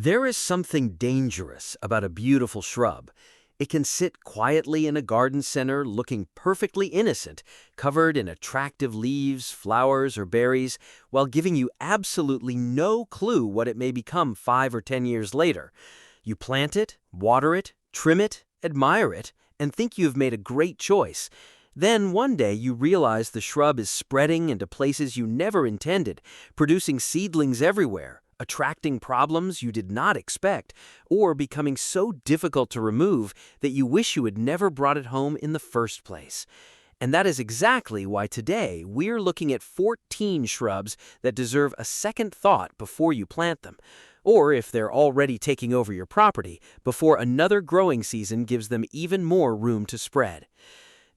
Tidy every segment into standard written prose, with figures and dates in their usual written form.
There is something dangerous about a beautiful shrub. It can sit quietly in a garden center looking perfectly innocent, covered in attractive leaves, flowers, or berries, while giving you absolutely no clue what it may become 5 or 10 years later. You plant it, water it, trim it, admire it, and think you've made a great choice. Then one day you realize the shrub is spreading into places you never intended, producing seedlings everywhere, attracting problems you did not expect, or becoming so difficult to remove that you wish you had never brought it home in the first place. And that is exactly why today we're looking at 14 shrubs that deserve a second thought before you plant them, or if they're already taking over your property, before another growing season gives them even more room to spread.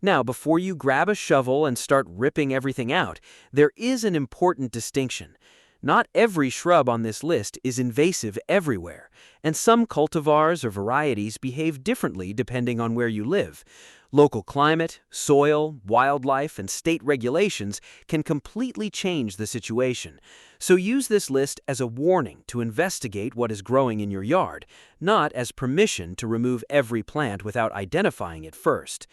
Now, before you grab a shovel and start ripping everything out, there is an important distinction. Not every shrub on this list is invasive everywhere, and some cultivars or varieties behave differently depending on where you live. Local climate, soil, wildlife, and state regulations can completely change the situation. So use this list as a warning to investigate what is growing in your yard, not as permission to remove every plant without identifying it first.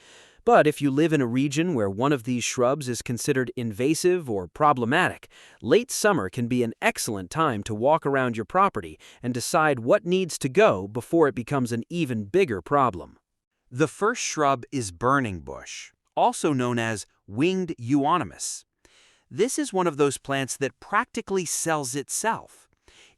But if you live in a region where one of these shrubs is considered invasive or problematic, late summer can be an excellent time to walk around your property and decide what needs to go before it becomes an even bigger problem. The first shrub is burning bush, also known as winged euonymus. This is one of those plants that practically sells itself.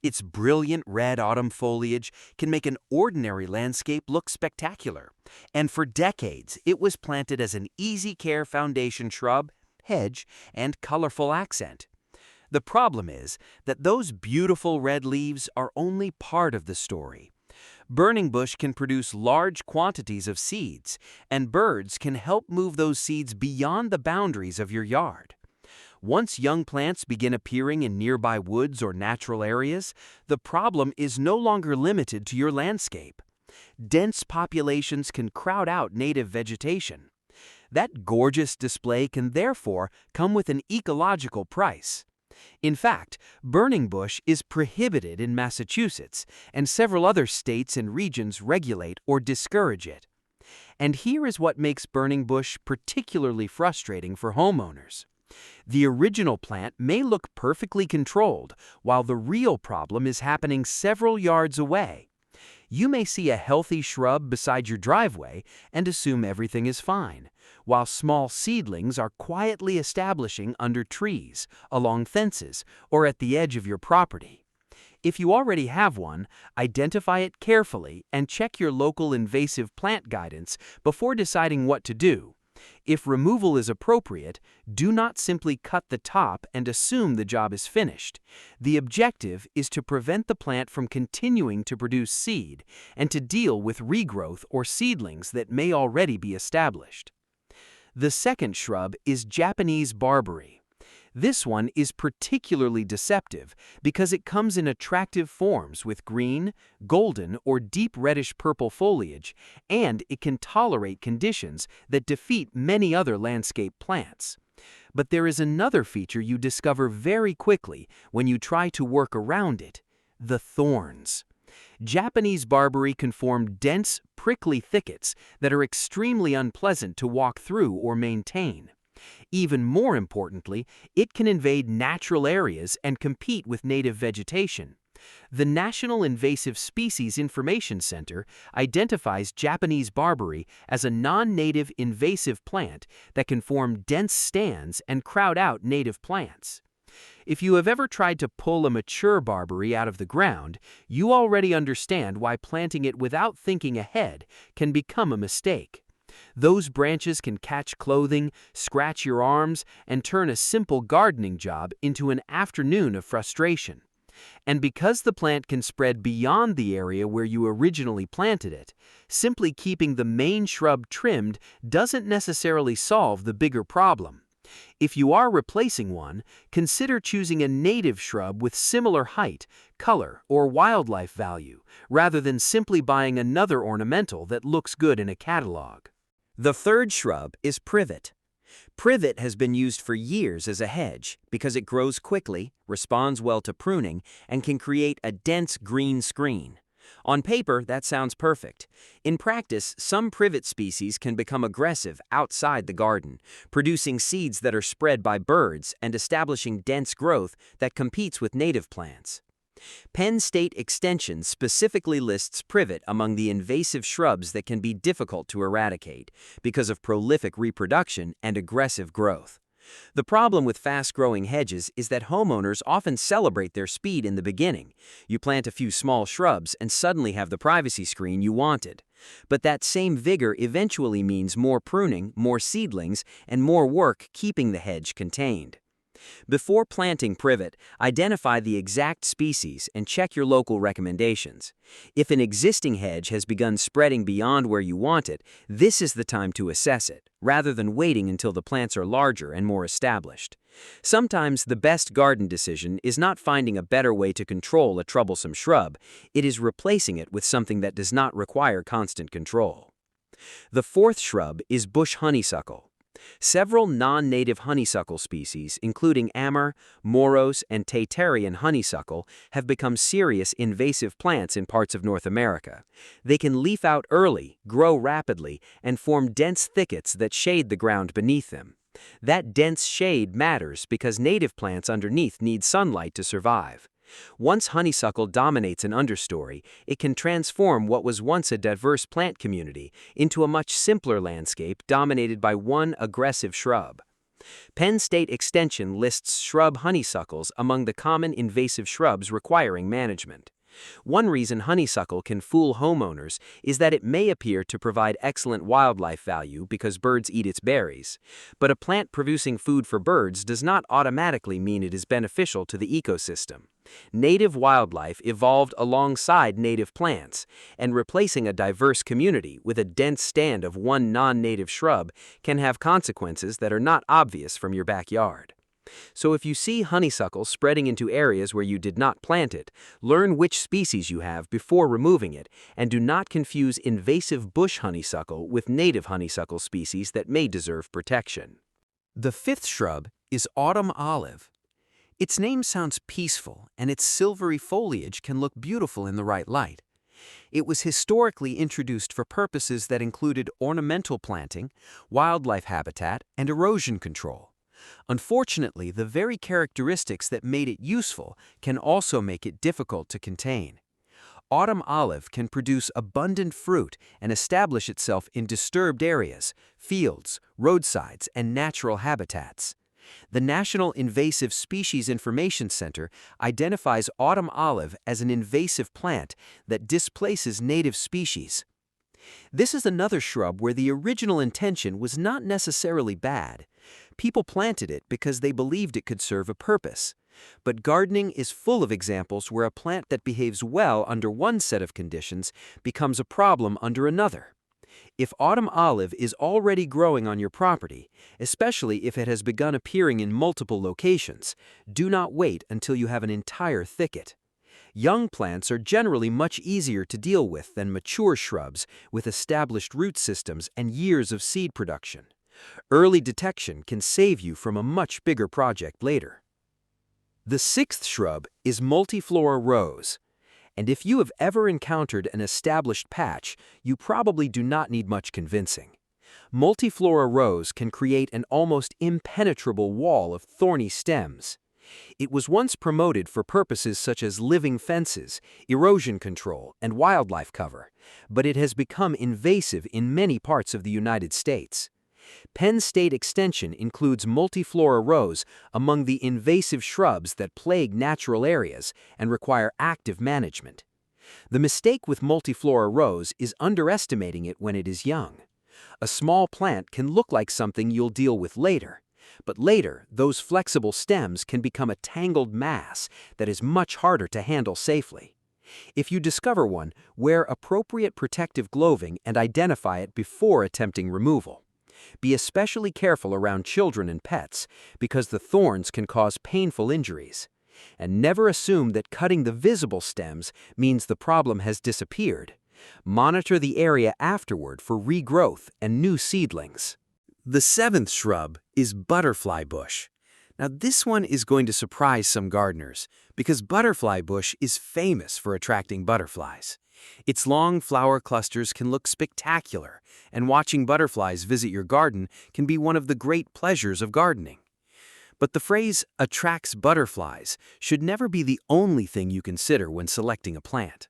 Its brilliant red autumn foliage can make an ordinary landscape look spectacular, and for decades it was planted as an easy-care foundation shrub, hedge, and colorful accent. The problem is that those beautiful red leaves are only part of the story. Burning bush can produce large quantities of seeds, and birds can help move those seeds beyond the boundaries of your yard. Once young plants begin appearing in nearby woods or natural areas, the problem is no longer limited to your landscape. Dense populations can crowd out native vegetation. That gorgeous display can therefore come with an ecological price. In fact, burning bush is prohibited in Massachusetts, and several other states and regions regulate or discourage it. And here is what makes burning bush particularly frustrating for homeowners. The original plant may look perfectly controlled, while the real problem is happening several yards away. You may see a healthy shrub beside your driveway and assume everything is fine, while small seedlings are quietly establishing under trees, along fences, or at the edge of your property. If you already have one, identify it carefully and check your local invasive plant guidance before deciding what to do. If removal is appropriate, do not simply cut the top and assume the job is finished. The objective is to prevent the plant from continuing to produce seed and to deal with regrowth or seedlings that may already be established. The second shrub is Japanese barberry. This one is particularly deceptive because it comes in attractive forms with green, golden, or deep reddish-purple foliage, and it can tolerate conditions that defeat many other landscape plants. But there is another feature you discover very quickly when you try to work around it: the thorns. Japanese barberry can form dense, prickly thickets that are extremely unpleasant to walk through or maintain. Even more importantly, it can invade natural areas and compete with native vegetation. The National Invasive Species Information Center identifies Japanese barberry as a non-native invasive plant that can form dense stands and crowd out native plants. If you have ever tried to pull a mature barberry out of the ground, you already understand why planting it without thinking ahead can become a mistake. Those branches can catch clothing, scratch your arms, and turn a simple gardening job into an afternoon of frustration. And because the plant can spread beyond the area where you originally planted it, simply keeping the main shrub trimmed doesn't necessarily solve the bigger problem. If you are replacing one, consider choosing a native shrub with similar height, color, or wildlife value, rather than simply buying another ornamental that looks good in a catalog. The third shrub is privet. Privet has been used for years as a hedge because it grows quickly, responds well to pruning, and can create a dense green screen. On paper, that sounds perfect. In practice, some privet species can become aggressive outside the garden, producing seeds that are spread by birds and establishing dense growth that competes with native plants. Penn State Extension specifically lists privet among the invasive shrubs that can be difficult to eradicate because of prolific reproduction and aggressive growth. The problem with fast-growing hedges is that homeowners often celebrate their speed in the beginning. You plant a few small shrubs and suddenly have the privacy screen you wanted. But that same vigor eventually means more pruning, more seedlings, and more work keeping the hedge contained. Before planting privet, identify the exact species and check your local recommendations. If an existing hedge has begun spreading beyond where you want it, this is the time to assess it, rather than waiting until the plants are larger and more established. Sometimes the best garden decision is not finding a better way to control a troublesome shrub, it is replacing it with something that does not require constant control. The fourth shrub is bush honeysuckle. Several non-native honeysuckle species, including Amur, Moros, and Tatarian honeysuckle, have become serious invasive plants in parts of North America. They can leaf out early, grow rapidly, and form dense thickets that shade the ground beneath them. That dense shade matters because native plants underneath need sunlight to survive. Once honeysuckle dominates an understory, it can transform what was once a diverse plant community into a much simpler landscape dominated by one aggressive shrub. Penn State Extension lists shrub honeysuckles among the common invasive shrubs requiring management. One reason honeysuckle can fool homeowners is that it may appear to provide excellent wildlife value because birds eat its berries. But a plant producing food for birds does not automatically mean it is beneficial to the ecosystem. Native wildlife evolved alongside native plants, and replacing a diverse community with a dense stand of one non-native shrub can have consequences that are not obvious from your backyard. So if you see honeysuckle spreading into areas where you did not plant it, learn which species you have before removing it, and do not confuse invasive bush honeysuckle with native honeysuckle species that may deserve protection. The fifth shrub is autumn olive. Its name sounds peaceful, and its silvery foliage can look beautiful in the right light. It was historically introduced for purposes that included ornamental planting, wildlife habitat, and erosion control. Unfortunately, the very characteristics that made it useful can also make it difficult to contain. Autumn olive can produce abundant fruit and establish itself in disturbed areas, fields, roadsides, and natural habitats. The National Invasive Species Information Center identifies autumn olive as an invasive plant that displaces native species. This is another shrub where the original intention was not necessarily bad. People planted it because they believed it could serve a purpose. But gardening is full of examples where a plant that behaves well under one set of conditions becomes a problem under another. If autumn olive is already growing on your property, especially if it has begun appearing in multiple locations, do not wait until you have an entire thicket. Young plants are generally much easier to deal with than mature shrubs with established root systems and years of seed production. Early detection can save you from a much bigger project later. The sixth shrub is multiflora rose. And if you have ever encountered an established patch, you probably do not need much convincing. Multiflora rose can create an almost impenetrable wall of thorny stems. It was once promoted for purposes such as living fences, erosion control, and wildlife cover, but it has become invasive in many parts of the United States. Penn State Extension includes multiflora rose among the invasive shrubs that plague natural areas and require active management. The mistake with multiflora rose is underestimating it when it is young. A small plant can look like something you'll deal with later, but later those flexible stems can become a tangled mass that is much harder to handle safely. If you discover one, wear appropriate protective clothing and identify it before attempting removal. Be especially careful around children and pets because the thorns can cause painful injuries. And never assume that cutting the visible stems means the problem has disappeared. Monitor the area afterward for regrowth and new seedlings. The seventh shrub is butterfly bush. Now this one is going to surprise some gardeners because butterfly bush is famous for attracting butterflies. Its long flower clusters can look spectacular, and watching butterflies visit your garden can be one of the great pleasures of gardening. But the phrase attracts butterflies should never be the only thing you consider when selecting a plant.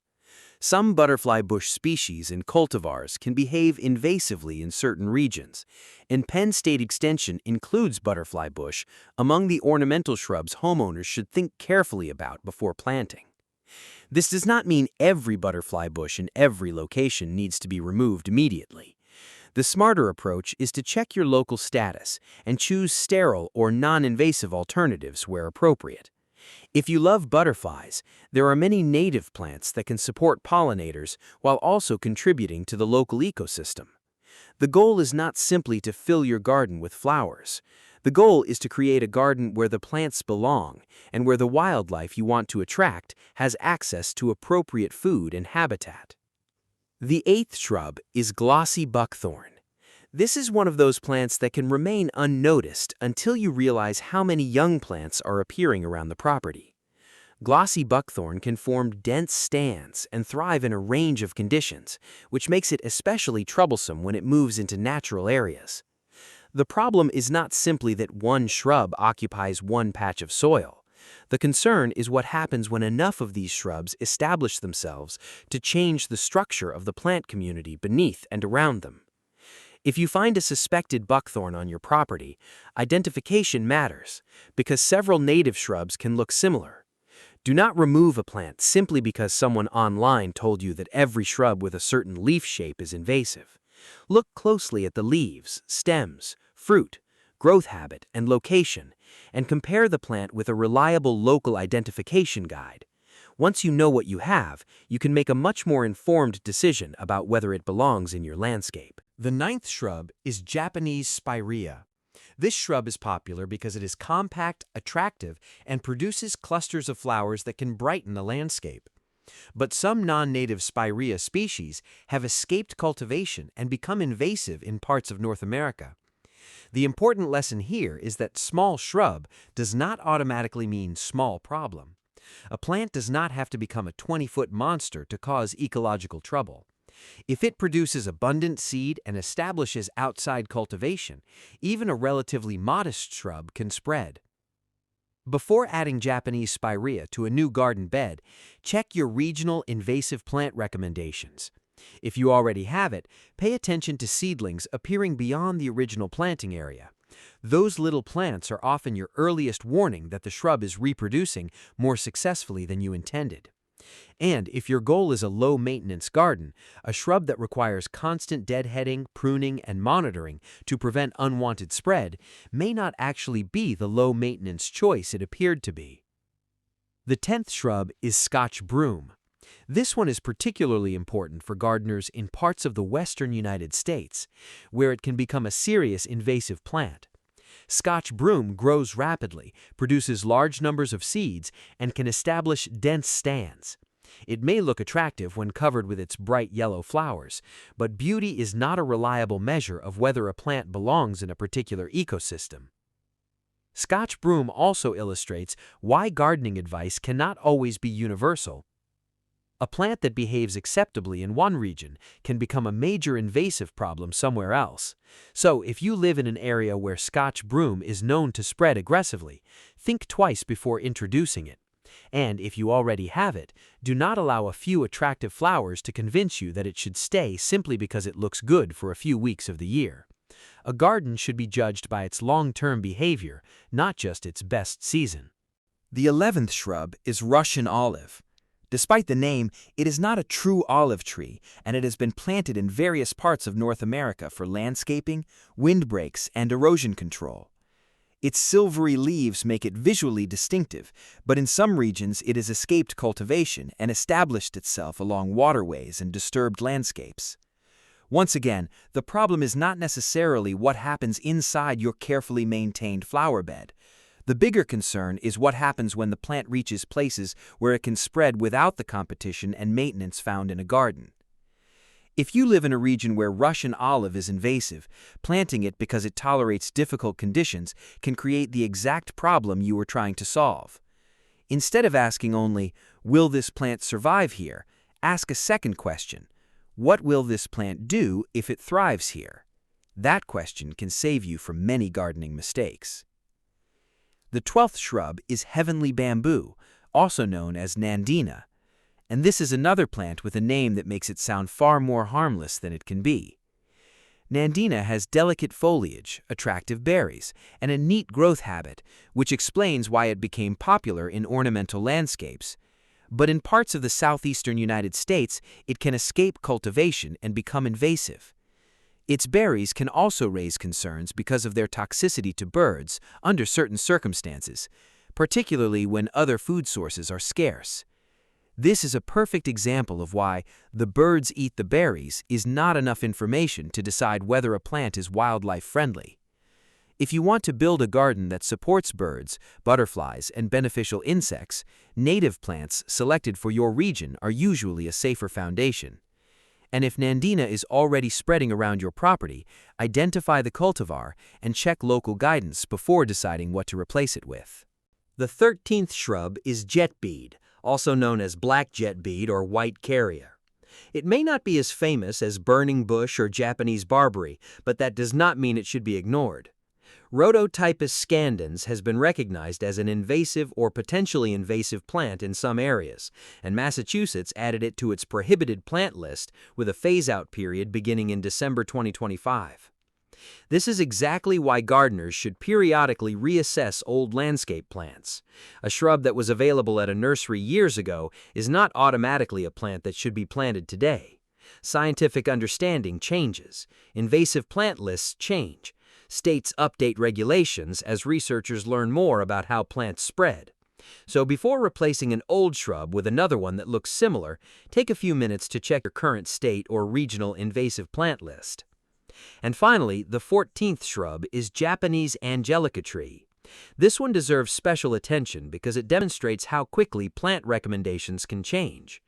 Some butterfly bush species and cultivars can behave invasively in certain regions, and Penn State Extension includes butterfly bush among the ornamental shrubs homeowners should think carefully about before planting. This does not mean every butterfly bush in every location needs to be removed immediately. The smarter approach is to check your local status and choose sterile or non-invasive alternatives where appropriate. If you love butterflies, there are many native plants that can support pollinators while also contributing to the local ecosystem. The goal is not simply to fill your garden with flowers. The goal is to create a garden where the plants belong and where the wildlife you want to attract has access to appropriate food and habitat. The eighth shrub is glossy buckthorn. This is one of those plants that can remain unnoticed until you realize how many young plants are appearing around the property. Glossy buckthorn can form dense stands and thrive in a range of conditions, which makes it especially troublesome when it moves into natural areas. The problem is not simply that one shrub occupies one patch of soil. The concern is what happens when enough of these shrubs establish themselves to change the structure of the plant community beneath and around them. If you find a suspected buckthorn on your property, identification matters because several native shrubs can look similar. Do not remove a plant simply because someone online told you that every shrub with a certain leaf shape is invasive. Look closely at the leaves, stems, fruit, growth habit, and location, and compare the plant with a reliable local identification guide. Once you know what you have, you can make a much more informed decision about whether it belongs in your landscape. The ninth shrub is Japanese spirea. This shrub is popular because it is compact, attractive, and produces clusters of flowers that can brighten a landscape. But some non-native spirea species have escaped cultivation and become invasive in parts of North America. The important lesson here is that small shrub does not automatically mean small problem. A plant does not have to become a 20-foot monster to cause ecological trouble. If it produces abundant seed and establishes outside cultivation, even a relatively modest shrub can spread. Before adding Japanese spirea to a new garden bed, check your regional invasive plant recommendations. If you already have it, pay attention to seedlings appearing beyond the original planting area. Those little plants are often your earliest warning that the shrub is reproducing more successfully than you intended. And if your goal is a low-maintenance garden, a shrub that requires constant deadheading, pruning, and monitoring to prevent unwanted spread may not actually be the low-maintenance choice it appeared to be. The 10th shrub is Scotch broom. This one is particularly important for gardeners in parts of the western United States, where it can become a serious invasive plant. Scotch broom grows rapidly, produces large numbers of seeds, and can establish dense stands. It may look attractive when covered with its bright yellow flowers, but beauty is not a reliable measure of whether a plant belongs in a particular ecosystem. Scotch broom also illustrates why gardening advice cannot always be universal. A plant that behaves acceptably in one region can become a major invasive problem somewhere else. So, if you live in an area where Scotch broom is known to spread aggressively, think twice before introducing it. And if you already have it, do not allow a few attractive flowers to convince you that it should stay simply because it looks good for a few weeks of the year. A garden should be judged by its long-term behavior, not just its best season. The 11th shrub is Russian olive. Despite the name, it is not a true olive tree, and it has been planted in various parts of North America for landscaping, windbreaks, and erosion control. Its silvery leaves make it visually distinctive, but in some regions it has escaped cultivation and established itself along waterways and disturbed landscapes. Once again, the problem is not necessarily what happens inside your carefully maintained flower bed. The bigger concern is what happens when the plant reaches places where it can spread without the competition and maintenance found in a garden. If you live in a region where Russian olive is invasive, planting it because it tolerates difficult conditions can create the exact problem you were trying to solve. Instead of asking only, "Will this plant survive here?" ask a second question. What will this plant do if it thrives here? That question can save you from many gardening mistakes. The 12th shrub is heavenly bamboo, also known as nandina. And this is another plant with a name that makes it sound far more harmless than it can be. Nandina has delicate foliage, attractive berries, and a neat growth habit, which explains why it became popular in ornamental landscapes. But in parts of the southeastern United States, it can escape cultivation and become invasive. Its berries can also raise concerns because of their toxicity to birds under certain circumstances, particularly when other food sources are scarce. This is a perfect example of why "the birds eat the berries" is not enough information to decide whether a plant is wildlife friendly. If you want to build a garden that supports birds, butterflies, and beneficial insects, native plants selected for your region are usually a safer foundation. And if nandina is already spreading around your property, identify the cultivar and check local guidance before deciding what to replace it with. The 13th shrub is jetbead, also known as black jetbead or white carrier. It may not be as famous as burning bush or Japanese barberry, but that does not mean it should be ignored. Rhodotypus scandens has been recognized as an invasive or potentially invasive plant in some areas, and Massachusetts added it to its prohibited plant list with a phase-out period beginning in December 2025. This is exactly why gardeners should periodically reassess old landscape plants. A shrub that was available at a nursery years ago is not automatically a plant that should be planted today. Scientific understanding changes. Invasive plant lists change. States update regulations as researchers learn more about how plants spread. So before replacing an old shrub with another one that looks similar, take a few minutes to check your current state or regional invasive plant list. And finally, the 14th shrub is Japanese angelica tree. This one deserves special attention because it demonstrates how quickly plant recommendations can change.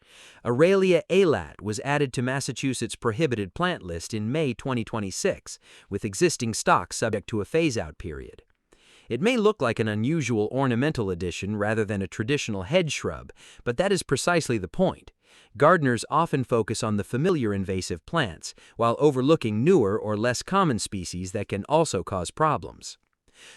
Aralia alat was added to Massachusetts' prohibited plant list in May 2026, with existing stock subject to a phase-out period. It may look like an unusual ornamental addition rather than a traditional hedge shrub, but that is precisely the point. Gardeners often focus on the familiar invasive plants, while overlooking newer or less common species that can also cause problems.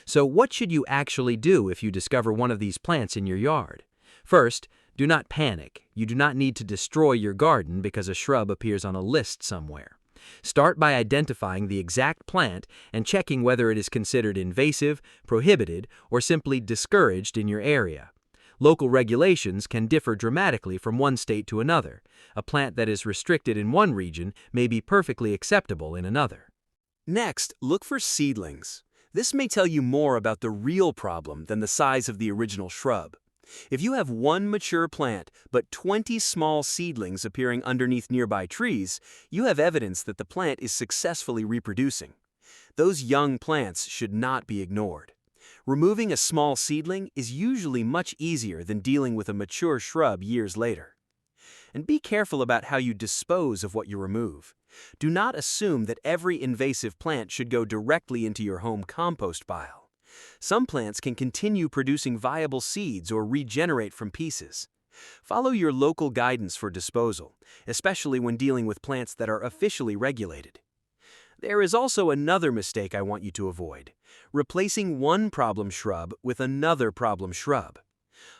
So what should you actually do if you discover one of these plants in your yard? First, do not panic. You do not need to destroy your garden because a shrub appears on a list somewhere. Start by identifying the exact plant and checking whether it is considered invasive, prohibited, or simply discouraged in your area. Local regulations can differ dramatically from one state to another. A plant that is restricted in one region may be perfectly acceptable in another. Next, look for seedlings. This may tell you more about the real problem than the size of the original shrub. If you have one mature plant, but 20 small seedlings appearing underneath nearby trees, you have evidence that the plant is successfully reproducing. Those young plants should not be ignored. Removing a small seedling is usually much easier than dealing with a mature shrub years later. And be careful about how you dispose of what you remove. Do not assume that every invasive plant should go directly into your home compost pile. Some plants can continue producing viable seeds or regenerate from pieces. Follow your local guidance for disposal, especially when dealing with plants that are officially regulated. There is also another mistake I want you to avoid: replacing one problem shrub with another problem shrub.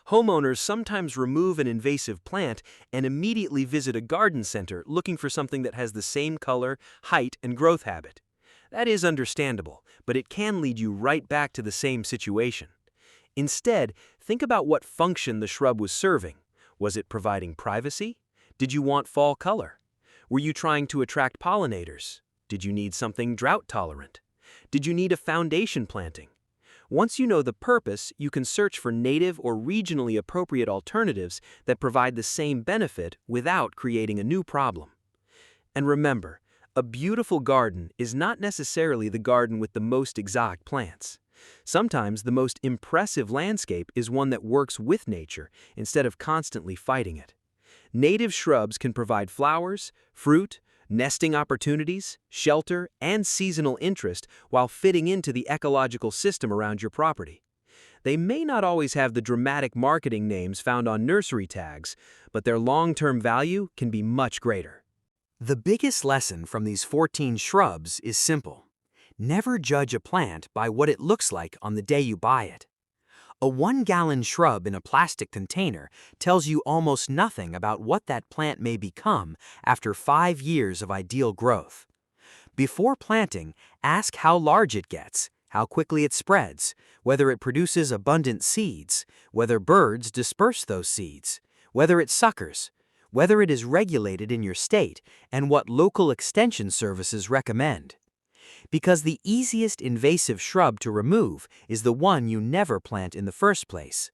Homeowners sometimes remove an invasive plant and immediately visit a garden center looking for something that has the same color, height, and growth habit. That is understandable, but it can lead you right back to the same situation. Instead, think about what function the shrub was serving. Was it providing privacy? Did you want fall color? Were you trying to attract pollinators? Did you need something drought-tolerant? Did you need a foundation planting? Once you know the purpose, you can search for native or regionally appropriate alternatives that provide the same benefit without creating a new problem. And remember, a beautiful garden is not necessarily the garden with the most exotic plants. Sometimes the most impressive landscape is one that works with nature instead of constantly fighting it. Native shrubs can provide flowers, fruit, nesting opportunities, shelter, and seasonal interest while fitting into the ecological system around your property. They may not always have the dramatic marketing names found on nursery tags, but their long-term value can be much greater. The biggest lesson from these 14 shrubs is simple. Never judge a plant by what it looks like on the day you buy it. A 1-gallon shrub in a plastic container tells you almost nothing about what that plant may become after 5 years of ideal growth. Before planting, ask how large it gets, how quickly it spreads, whether it produces abundant seeds, whether birds disperse those seeds, whether it suckers, whether it is regulated in your state, and what local extension services recommend. Because the easiest invasive shrub to remove is the one you never plant in the first place.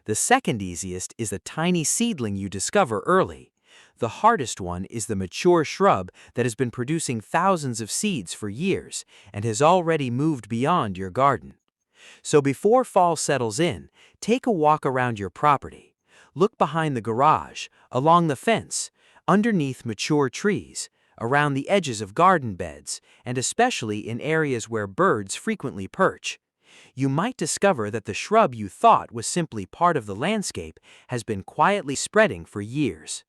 The second easiest is the tiny seedling you discover early. The hardest one is the mature shrub that has been producing thousands of seeds for years and has already moved beyond your garden. So before fall settles in, take a walk around your property. Look behind the garage, along the fence, underneath mature trees, around the edges of garden beds, and especially in areas where birds frequently perch. You might discover that the shrub you thought was simply part of the landscape has been quietly spreading for years.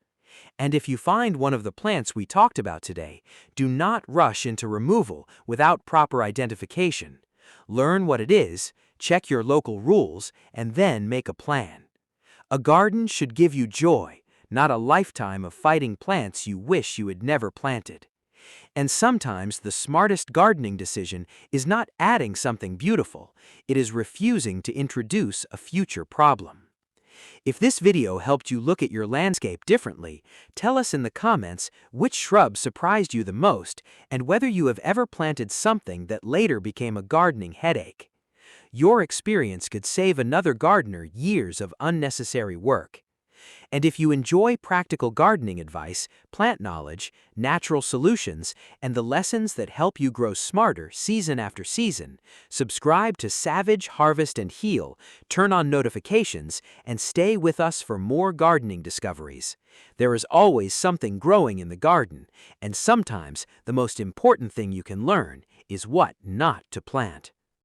And if you find one of the plants we talked about today, do not rush into removal without proper identification. Learn what it is, check your local rules, and then make a plan. A garden should give you joy, not a lifetime of fighting plants you wish you had never planted. And sometimes the smartest gardening decision is not adding something beautiful, it is refusing to introduce a future problem. If this video helped you look at your landscape differently, tell us in the comments which shrub surprised you the most and whether you have ever planted something that later became a gardening headache. Your experience could save another gardener years of unnecessary work. And if you enjoy practical gardening advice, plant knowledge, natural solutions, and the lessons that help you grow smarter season after season, subscribe to Savage, Harvest, and Heal, turn on notifications, and stay with us for more gardening discoveries. There is always something growing in the garden, and sometimes the most important thing you can learn is what not to plant.